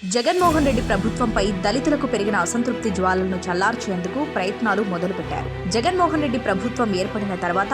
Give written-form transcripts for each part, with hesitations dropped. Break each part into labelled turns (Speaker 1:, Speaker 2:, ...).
Speaker 1: జగన్మోహన్ రెడ్డి ప్రభుత్వంపై దళితులకు పెరిగిన అసంతృప్తి జ్వాలలను చల్లార్చేందుకు ప్రయత్నాలు మొదలుపెట్టారు. జగన్మోహన్ రెడ్డి ప్రభుత్వం ఏర్పడిన తర్వాత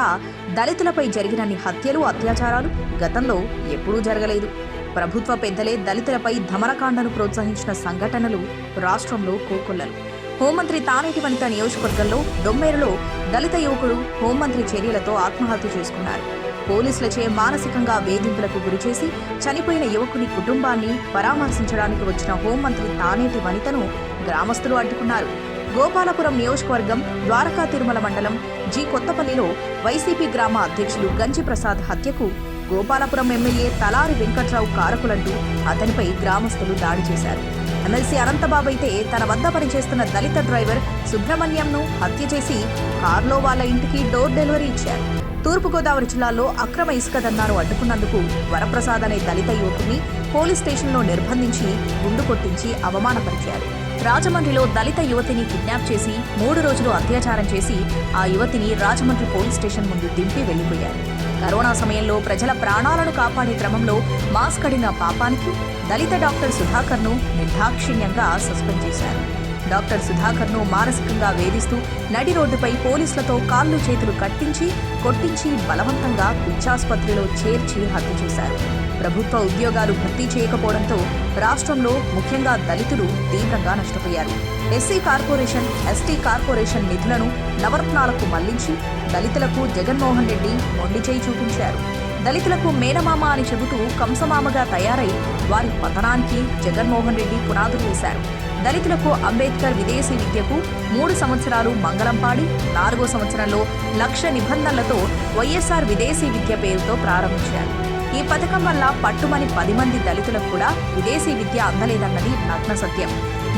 Speaker 1: దళితులపై జరిగినన్ని హత్యలు, అత్యాచారాలు గతంలో ఎప్పుడూ జరగలేదు. ప్రభుత్వ పెద్దలే దళితులపై ధమరకాండను ప్రోత్సహించిన సంఘటనలు రాష్ట్రంలో కోకొల్లలు. హోంమంత్రి తానేటి వనిత నియోజకవర్గంలో దొమ్మేరులో దళిత యువకుడు హోంమంత్రి చర్యలతో ఆత్మహత్య చేసుకున్నారు. పోలీసులచే మానసికంగా వేధింపులకు గురిచేసి చనిపోయిన యువకుని కుటుంబాన్ని పరామర్శించడానికి వచ్చిన హోంమంత్రి తానేటి వనితను గ్రామస్తులు అడ్డుకున్నారు. గోపాలపురం నియోజకవర్గం ద్వారకా తిరుమల మండలం జి కొత్తపల్లిలో వైసీపీ గ్రామ అధ్యక్షులు గంజి ప్రసాద్ హత్యకు గోపాలపురం ఎమ్మెల్యే తలారి వెంకట్రావు కారకులంటూ అతనిపై గ్రామస్తులు దాడి చేశారు. ఎమ్మెల్సీ అనంతబాబు అయితే తన వద్ద పనిచేస్తున్న దళిత డ్రైవర్ సుబ్రహ్మణ్యంను హత్య చేసి కారులో వాళ్ళ ఇంటికి డోర్ డెలివరీ ఇచ్చారు. తూర్పుగోదావరి జిల్లాలో అక్రమ ఇసుక దందాను అడ్డుకున్నందుకు వరప్రసాద్ అనే దళిత యువకుడిని పోలీస్ స్టేషన్లో నిర్బంధించి గుండు కొట్టించి అవమానపరిచారు. రాజమండ్రిలో దళిత యువతిని కిడ్నాప్ చేసి 3 రోజులు అత్యాచారం చేసి ఆ యువతిని రాజమండ్రి పోలీస్ స్టేషన్ ముందు దింపి వెళ్లిపోయారు. కరోనా సమయంలో ప్రజల ప్రాణాలను కాపాడే క్రమంలో మాస్క్ కడిన పాపానికి దళిత డాక్టర్ సుధాకర్ను నిర్దాక్షిణ్యంగా సస్పెండ్ చేశారు. డాక్టర్ సుధాకర్ను మానసికంగా వేధిస్తూ నడి రోడ్డుపై పోలీసులతో కాళ్ళు చేతులు కట్టించి కొట్టించి బలవంతంగా పిచ్చాసుపత్రిలో చేర్చి హత్య చేశారు. ప్రభుత్వ ఉద్యోగాలు భర్తీ చేయకపోవడంతో రాష్ట్రంలో ముఖ్యంగా దళితులు తీవ్రంగా నష్టపోయారు. ఎస్సీ కార్పొరేషన్, ఎస్టీ కార్పొరేషన్ నిధులను నవరత్నాలకు మళ్లించి దళితులకు జగన్మోహన్ రెడ్డి మొండిచేయి చూపించారు. దళితులకు మేనమామ అని చెబుతూ కంసమామగా తయారై వారి పతనానికి జగన్మోహన్ రెడ్డి పునాదులు వేశారు. దళితులకు అంబేద్కర్ విదేశీ విద్యకు 3 సంవత్సరాలు మంగళం పాడి 4వ సంవత్సరంలో 1,00,000 నిబంధనలతో వైఎస్ఆర్ విదేశీ విద్య పేరుతో ప్రారంభించారు. ఈ పథకం వల్ల పట్టుమని 10 మంది దళితులకు కూడా విదేశీ విద్య అందలేదన్నది నగ్న సత్యం.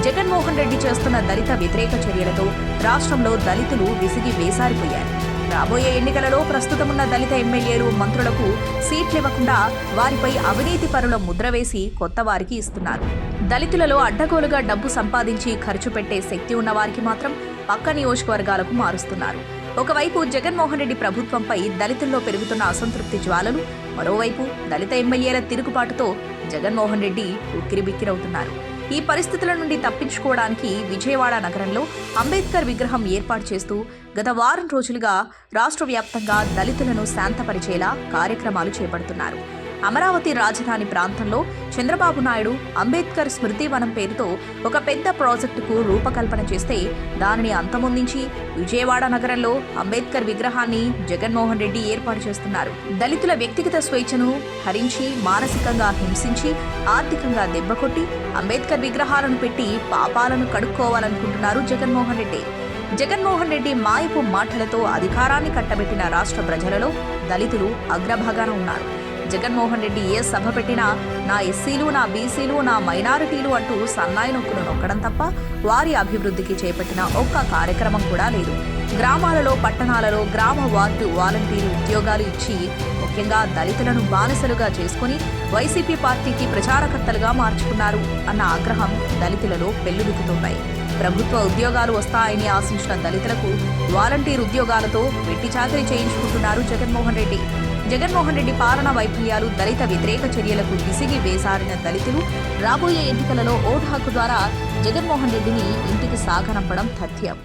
Speaker 1: జగన్మోహన్ రెడ్డి చేస్తున్న దళిత వ్యతిరేక చర్యలతో రాష్ట్రంలో దళితులు విసిగి వేసారిపోయారు. రాబోయే ఎన్నికలలో ప్రస్తుతమున్న దళిత ఎమ్మెల్యేలు, మంత్రులకు సీట్లివ్వకుండా వారిపై అవినీతి పరుల ముద్ర వేసి కొత్త వారికి ఇస్తున్నారు. దళితులలో అడ్డగోలుగా డబ్బు సంపాదించి ఖర్చు పెట్టే శక్తి ఉన్న వారికి మాత్రం పక్క నియోజకవర్గాలకు మారుస్తున్నారు. ఒకవైపు జగన్మోహన్ రెడ్డి ప్రభుత్వంపై దళితుల్లో పెరుగుతున్న అసంతృప్తి జ్వాలలు, మరోవైపు దళిత ఎమ్మెల్యేల తిరుగుబాటుతో జగన్మోహన్ రెడ్డి ఉక్కిరిబిక్కిరవుతున్నారు. ఈ పరిస్థితుల నుండి తప్పించుకోవడానికి విజయవాడ నగరంలో అంబేద్కర్ విగ్రహం ఏర్పాటు చేస్తూ గత వారం రోజులుగా రాష్ట్ర వ్యాప్తంగా దళితులను శాంతపరిచేలా కార్యక్రమాలు చేపడుతున్నారు. అమరావతి రాజధాని ప్రాంతంలో చంద్రబాబు నాయుడు అంబేద్కర్ స్మృతివనం పేరుతో ఒక పెద్ద ప్రాజెక్టుకు రూపకల్పన చేస్తే దానిని అంతమొందించి విజయవాడ నగరంలో అంబేద్కర్ విగ్రహాన్ని జగన్మోహన్ రెడ్డి ఏర్పాటు చేస్తున్నారు. దళితుల వ్యక్తిగత స్వేచ్ఛను హరించి మానసికంగా హింసించి ఆర్థికంగా దెబ్బకొట్టి అంబేద్కర్ విగ్రహాలను పెట్టి పాపాలను కడుక్కోవాలనుకుంటున్నారు జగన్మోహన్ రెడ్డి. జగన్మోహన్ రెడ్డి మాయపు మాటలతో అధికారాన్ని కట్టబెట్టిన రాష్ట్ర ప్రజలలో దళితులు అగ్రభాగాన ఉన్నారు. జగన్మోహన్ రెడ్డి ఏ సభ పెట్టినా నా ఎస్సీలు, నా బీసీలు, నా మైనారిటీలు అంటూ సన్నాయి నొక్కులు నొక్కడం తప్ప వారి అభివృద్ధికి చేపట్టిన ఒక్క కార్యక్రమం కూడా లేదు. గ్రామాలలో, పట్టణాలలో గ్రామ వార్డు వాలంటీరు ఉద్యోగాలు ఇచ్చి ముఖ్యంగా దళితులను బానిసలుగా చేసుకుని వైసీపీ పార్టీకి ప్రచారకర్తలుగా మార్చుకున్నారు అన్న ఆగ్రహం దళితులలో పెల్లుబిక్కుతున్నాయి. ప్రభుత్వ ఉద్యోగాలు వస్తాయని ఆశించిన దళితులకు వాలంటీర్ ఉద్యోగాలతో వెట్టి చాకరీ చేయించుకుంటున్నారు జగన్మోహన్ రెడ్డి. జగన్మోహన్ రెడ్డి పాలన వైఫల్యాలు, దళిత వ్యతిరేక చర్యలకు విసిగి వేసారిన దళితులు రాబోయే ఎన్నికలలో ఓటు హక్కు ద్వారా జగన్మోహన్ రెడ్డిని ఇంటికి సాగనంపడం తథ్యం.